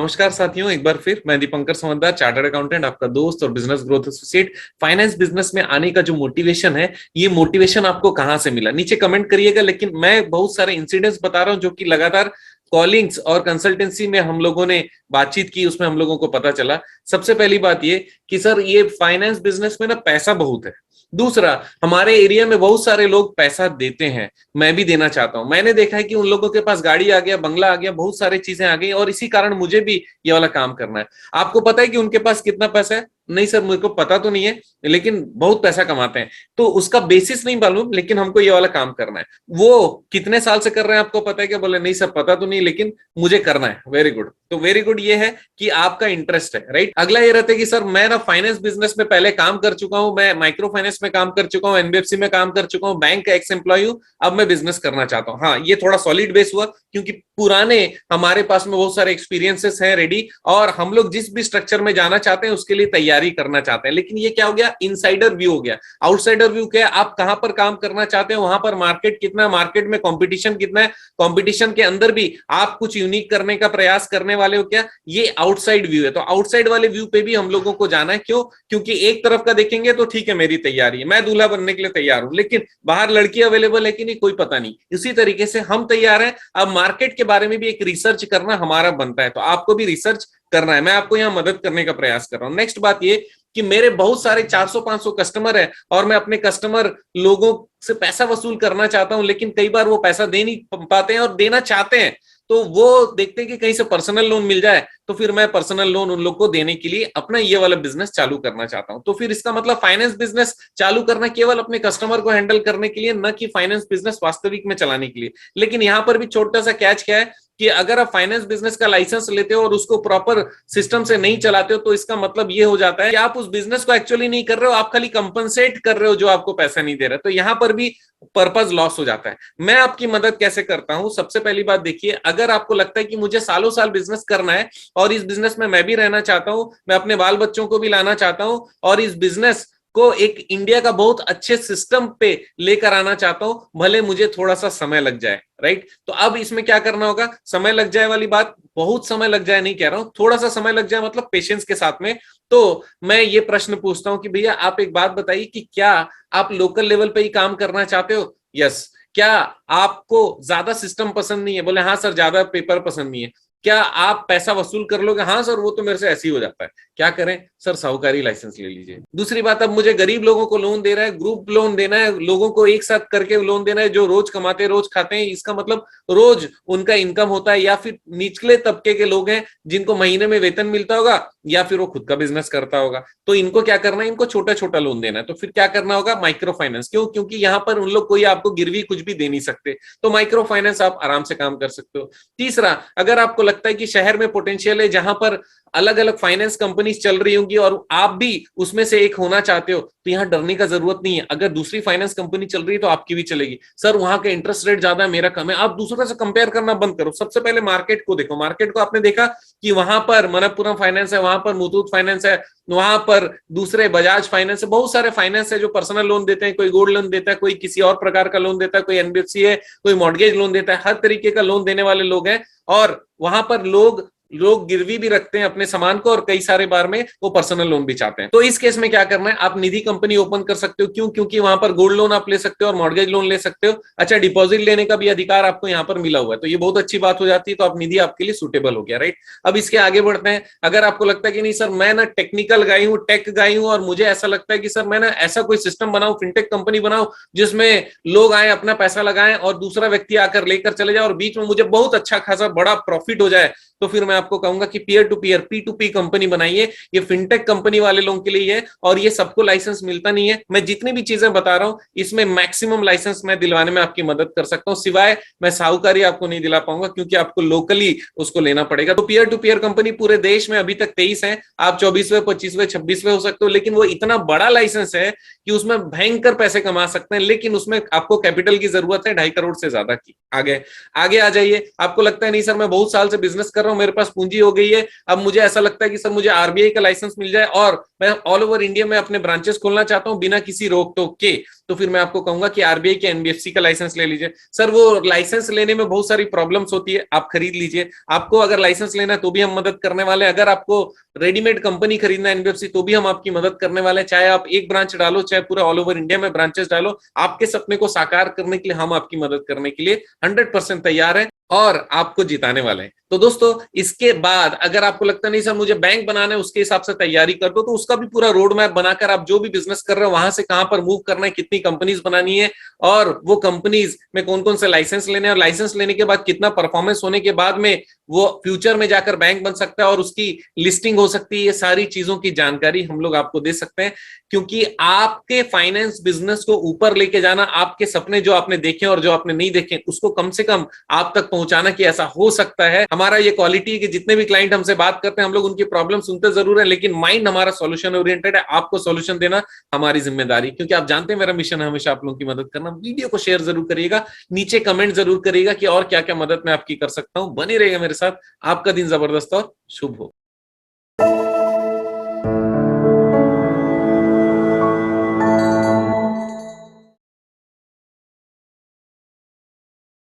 नमस्कार साथियों, एक बार फिर मैं दीपंकर समद्दार, चार्टर्ड अकाउंटेंट, आपका दोस्त और business growth associate. Finance business में आने का जो मोटिवेशन है, ये मोटिवेशन आपको कहां से मिला, नीचे कमेंट करिएगा। लेकिन मैं बहुत सारे इंसिडेंट्स बता रहा हूं जो कि लगातार कॉलिंग्स और कंसल्टेंसी में हम लोगों ने बातचीत की, उसमें हम लोगों को पता चला। सबसे पहली बात ये कि सर, ये फाइनेंस बिजनेस में ना पैसा बहुत है। दूसरा, हमारे एरिया में बहुत सारे लोग पैसा देते हैं, मैं भी देना चाहता हूं। मैंने देखा है कि उन लोगों के पास गाड़ी आ गया, बंगला आ गया, बहुत सारी चीजें आ गई, और इसी कारण मुझे भी ये वाला काम करना है। आपको पता है कि उनके पास कितना पैसा है? नहीं सर, मुझे को पता तो नहीं है, लेकिन बहुत पैसा कमाते हैं। तो उसका बेसिस नहीं मालूम, लेकिन हमको ये वाला काम करना है। वो कितने साल से कर रहे हैं आपको पता है क्या? बोले नहीं सर, पता तो नहीं, लेकिन मुझे करना है। Very good. तो वेरी गुड ये है कि आपका इंटरेस्ट है, राइट। अगला ये रहता है कि सर, मैं ना फाइनेंस बिजनेस में पहले काम कर चुका हूं, मैं माइक्रो फाइनेंस में काम कर चुका हूं, एनबीएफसी में काम कर चुका हूं, बैंक का एक्स एम्प्लॉय हूं, अब मैं बिजनेस करना चाहता हूं। हाँ, ये थोड़ा सॉलिड बेस हुआ, क्योंकि पुराने हमारे पास में बहुत सारे एक्सपीरियंसेस हैं रेडी, और हम लोग जिस भी स्ट्रक्चर में जाना चाहते हैं उसके लिए तैयारी करना चाहते हैं। लेकिन ये क्या हो गया? इनसाइडर व्यू हो गया। आउटसाइडर व्यू क्या है? आप कहां पर काम करना चाहते हैं, वहां पर मार्केट कितना, मार्केट में कंपटीशन कितना है, कंपटीशन के अंदर भी आप कुछ यूनिक करने का प्रयास करने वाले हो क्या, ये आउटसाइड व्यू है। तो आउटसाइड वाले व्यू पे भी हम लोगों को जाना है। क्यों? क्योंकि एक तरफ का देखेंगे तो ठीक है, मेरी तैयारी है, मैं दूल्हा बनने के लिए तैयार हूं, लेकिन बाहर लड़की अवेलेबल है कि नहीं, कोई पता नहीं। इसी तरीके से हम तैयार हैं, अब मार्केट के बारे में भी एक रिसर्च करना हमारा बनता है। तो आपको भी रिसर्च करना है, मैं आपको यहां मदद करने का प्रयास कर रहा हूं। नेक्स्ट बात ये कि मेरे बहुत सारे 400-500 कस्टमर है, और मैं अपने कस्टमर लोगों से पैसा वसूल करना चाहता हूं, लेकिन कई बार वो पैसा दे नहीं पाते हैं, और देना चाहते हैं तो वो देखते हैं कि कहीं से पर्सनल लोन मिल जाए, तो फिर मैं पर्सनल लोन उन लोग को देने के लिए अपना ये वाला बिजनेस चालू करना चाहता हूं। तो फिर इसका मतलब फाइनेंस बिजनेस चालू करना केवल अपने कस्टमर को हैंडल करने के लिए, न कि फाइनेंस बिजनेस वास्तविक में चलाने के लिए। लेकिन यहां पर भी छोटा सा कैच क्या है कि अगर आप फाइनेंस बिजनेस का लाइसेंस लेते हो और उसको प्रॉपर सिस्टम से नहीं चलाते हो, तो इसका मतलब ये हो जाता है कि आप उस बिजनेस को एक्चुअली नहीं कर रहे हो, आप खाली कंपनसेट कर रहे हो जो आपको पैसा नहीं दे रहा। तो यहां पर भी पर्पस लॉस हो जाता है। मैं आपकी मदद कैसे करता हूं? सबसे पहली बात देखिए, अगर आपको लगता है कि मुझे सालों साल बिजनेस करना है और इस बिजनेस में मैं भी रहना चाहता हूं, मैं अपने बाल बच्चों को भी लाना चाहता हूं, और इस बिजनेस को एक इंडिया का बहुत अच्छे सिस्टम पे लेकर आना चाहता हूं, भले मुझे थोड़ा सा समय लग जाए, राइट। तो अब इसमें क्या करना होगा? समय लग जाए वाली बात, बहुत समय लग जाए नहीं कह रहा हूं, थोड़ा सा समय लग जाए, मतलब पेशेंस के साथ में। तो मैं ये प्रश्न पूछता हूं कि भैया आप एक बात बताइए कि क्या आप लोकल लेवल पे ही काम करना चाहते हो? यस। क्या आपको ज्यादा सिस्टम पसंद नहीं है? बोले हाँ सर, ज्यादा पेपर पसंद नहीं है। क्या आप पैसा वसूल कर लोगे? हाँ सर, वो तो मेरे से ऐसे ही हो जाता है। क्या करें सर? साहूकारी लाइसेंस ले लीजिए। दूसरी बात, अब मुझे गरीब लोगों को लोन दे रहा है, ग्रुप लोन देना है, लोगों को एक साथ करके लोन देना है, जो रोज कमाते हैं रोज खाते हैं, इसका मतलब रोज उनका इनकम होता है, या फिर निचले तबके के लोग हैं जिनको महीने में वेतन मिलता होगा, या फिर वो खुद का बिजनेस करता होगा। तो इनको क्या करना है? इनको छोटा छोटा लोन देना है। तो फिर क्या करना होगा? Micro finance. क्यों? क्योंकि यहाँ पर उन लोग कोई आपको गिरवी कुछ भी दे नहीं सकते, तो माइक्रो फाइनेंस आप आराम से काम कर सकते हो। तीसरा, अगर आपको लगता है कि शहर में पोटेंशियल है जहां पर अलग अलग फाइनेंस कंपनीज चल रही होंगी और आप भी उसमें से एक होना चाहते हो, तो यहां डरने का जरूरत नहीं है। अगर दूसरी फाइनेंस कंपनी चल रही है तो आपकी भी चलेगी। सर, वहां का इंटरेस्ट रेट ज्यादा है, मेरा कम है, आप दूसरों से कंपेयर करना बंद करो। सबसे पहले मार्केट को देखो। मार्केट को आपने देखा कि वहां पर मनप्पुरम फाइनेंस है, वहां पर मुथूट फाइनेंस है, वहां पर दूसरे बजाज फाइनेंस है, बहुत सारे फाइनेंस है जो पर्सनल लोन देते हैं। कोई गोल्ड लोन देता है, कोई किसी और प्रकार का लोन देता है, कोई एनबीएफसी है, कोई मॉर्गेज लोन देता है, हर तरीके का लोन देने वाले लोग हैं। और वहां पर लोग गिरवी भी रखते हैं अपने सामान को, और कई सारे बार में वो पर्सनल लोन भी चाहते हैं। तो इस केस में क्या करना है? आप निधि कंपनी ओपन कर सकते हो। क्यों? क्योंकि वहां पर गोल्ड लोन आप ले सकते हो और मॉर्गेज लोन ले सकते हो। अच्छा, डिपॉजिट लेने का भी अधिकार आपको यहाँ पर मिला हुआ है, तो ये बहुत अच्छी बात हो जाती है। तो आप निधि आपके लिए सुटेबल हो गया, राइट। अब इसके आगे बढ़ते हैं। अगर आपको लगता है कि नहीं सर, मैं ना टेक्निकल गाई हूँ, टेक गाई हूँ, और मुझे ऐसा लगता है कि सर मैं ना ऐसा कोई सिस्टम बनाऊं, फिनटेक कंपनी बनाऊं, जिसमें लोग आए, अपना पैसा लगाएं, और दूसरा व्यक्ति आकर लेकर चले जाए, और बीच में मुझे बहुत अच्छा खासा बड़ा प्रॉफिट हो जाए, तो फिर मैं आपको कहूंगा कि peer to peer, P2P company बनाइए। ये फिनटेक कंपनी वाले लोगों के लिए है, और ये सबको लाइसेंस मिलता नहीं है। मैं जितनी भी चीजें बता रहा हूं, इसमें मैक्सिमम लाइसेंस मैं दिलवाने में आपकी मदद कर सकता हूं, सिवाय मैं साहूकारी आपको नहीं दिला पाऊंगा, क्योंकि आपको लोकली उसको लेना पड़ेगा। तो पीयर टू पीयर कंपनी पूरे देश में अभी तक 23 है, आप 24वें, 25वें, 26वें हो सकते हो, लेकिन वो इतना बड़ा लाइसेंस है कि उसमें भयंकर पैसे कमा सकते हैं, लेकिन उसमें आपको कैपिटल की जरूरत है 2.5 करोड़ से ज्यादा की। आगे आगे आ जाइए। आपको लगता है नहीं सर, मैं बहुत साल से बिजनेस कर रहा हूं, मेरे पास पास पूंजी हो गई है, अब मुझे ऐसा लगता है कि सर मुझे आरबीआई का लाइसेंस मिल जाए और मैं ऑल ओवर इंडिया में अपने ब्रांचेस खोलना चाहता हूं बिना किसी रोक टोक के, तो फिर मैं आपको कहूंगा कि आरबीआई के एनबीएफसी का लाइसेंस ले लीजिए। सर वो लाइसेंस लेने में बहुत सारी प्रॉब्लम्स होती है, आप खरीद लीजिए। आपको अगर लाइसेंस लेना है तो भी हम मदद करने वाले हैं, अगर आपको रेडीमेड कंपनी खरीदना है एनबीएफसी तो भी हम आपकी मदद करने वाले हैं। चाहे आप एक ब्रांच डालो, चाहे पूरा ऑल ओवर इंडिया में ब्रांचेस डालो, आपके सपने को साकार करने के लिए हम आपकी मदद करने के लिए 100% तैयार है और आपको जिताने वाले हैं। तो दोस्तों इसके बाद अगर आपको लगता नहीं सर मुझे बैंक बनाना है, उसके हिसाब से तैयारी कर दो, तो उसका भी पूरा रोड मैप बनाकर आप जो भी बिजनेस कर रहे हो वहां से कहां पर मूव करना है, कितनी कंपनीज बनानी है और वो कंपनीज में कौन कौन से लाइसेंस लेने हैं, और लाइसेंस लेने के बाद कितना परफॉर्मेंस होने के बाद में वो फ्यूचर में जाकर बैंक बन सकता है और उसकी लिस्टिंग हो सकती है, ये सारी चीजों की जानकारी हम लोग आपको दे सकते हैं। क्योंकि आपके फाइनेंस बिजनेस को ऊपर लेके जाना, आपके सपने जो आपने देखे और जो आपने नहीं देखे उसको कम से कम आप तक पहुंचाना कि ऐसा हो सकता है। हमारा ये क्वालिटी है कि जितने भी क्लाइंट हमसे बात करते हैं हम लोग उनकी प्रॉब्लम सुनते जरूर है, लेकिन माइंड हमारा सॉल्यूशन ओरिएंटेड है, आपको सॉल्यूशन देना हमारी जिम्मेदारी। क्योंकि आप जानते हैं मेरा मिशन है हमेशा आप लोगों की मदद करना। वीडियो को शेयर जरूर करिएगा, नीचे कमेंट जरूर करिएगा कि और क्या क्या मदद मैं आपकी कर सकता हूं। बने रहिएगा मेरे साथ, आपका दिन जबरदस्त और शुभ हो।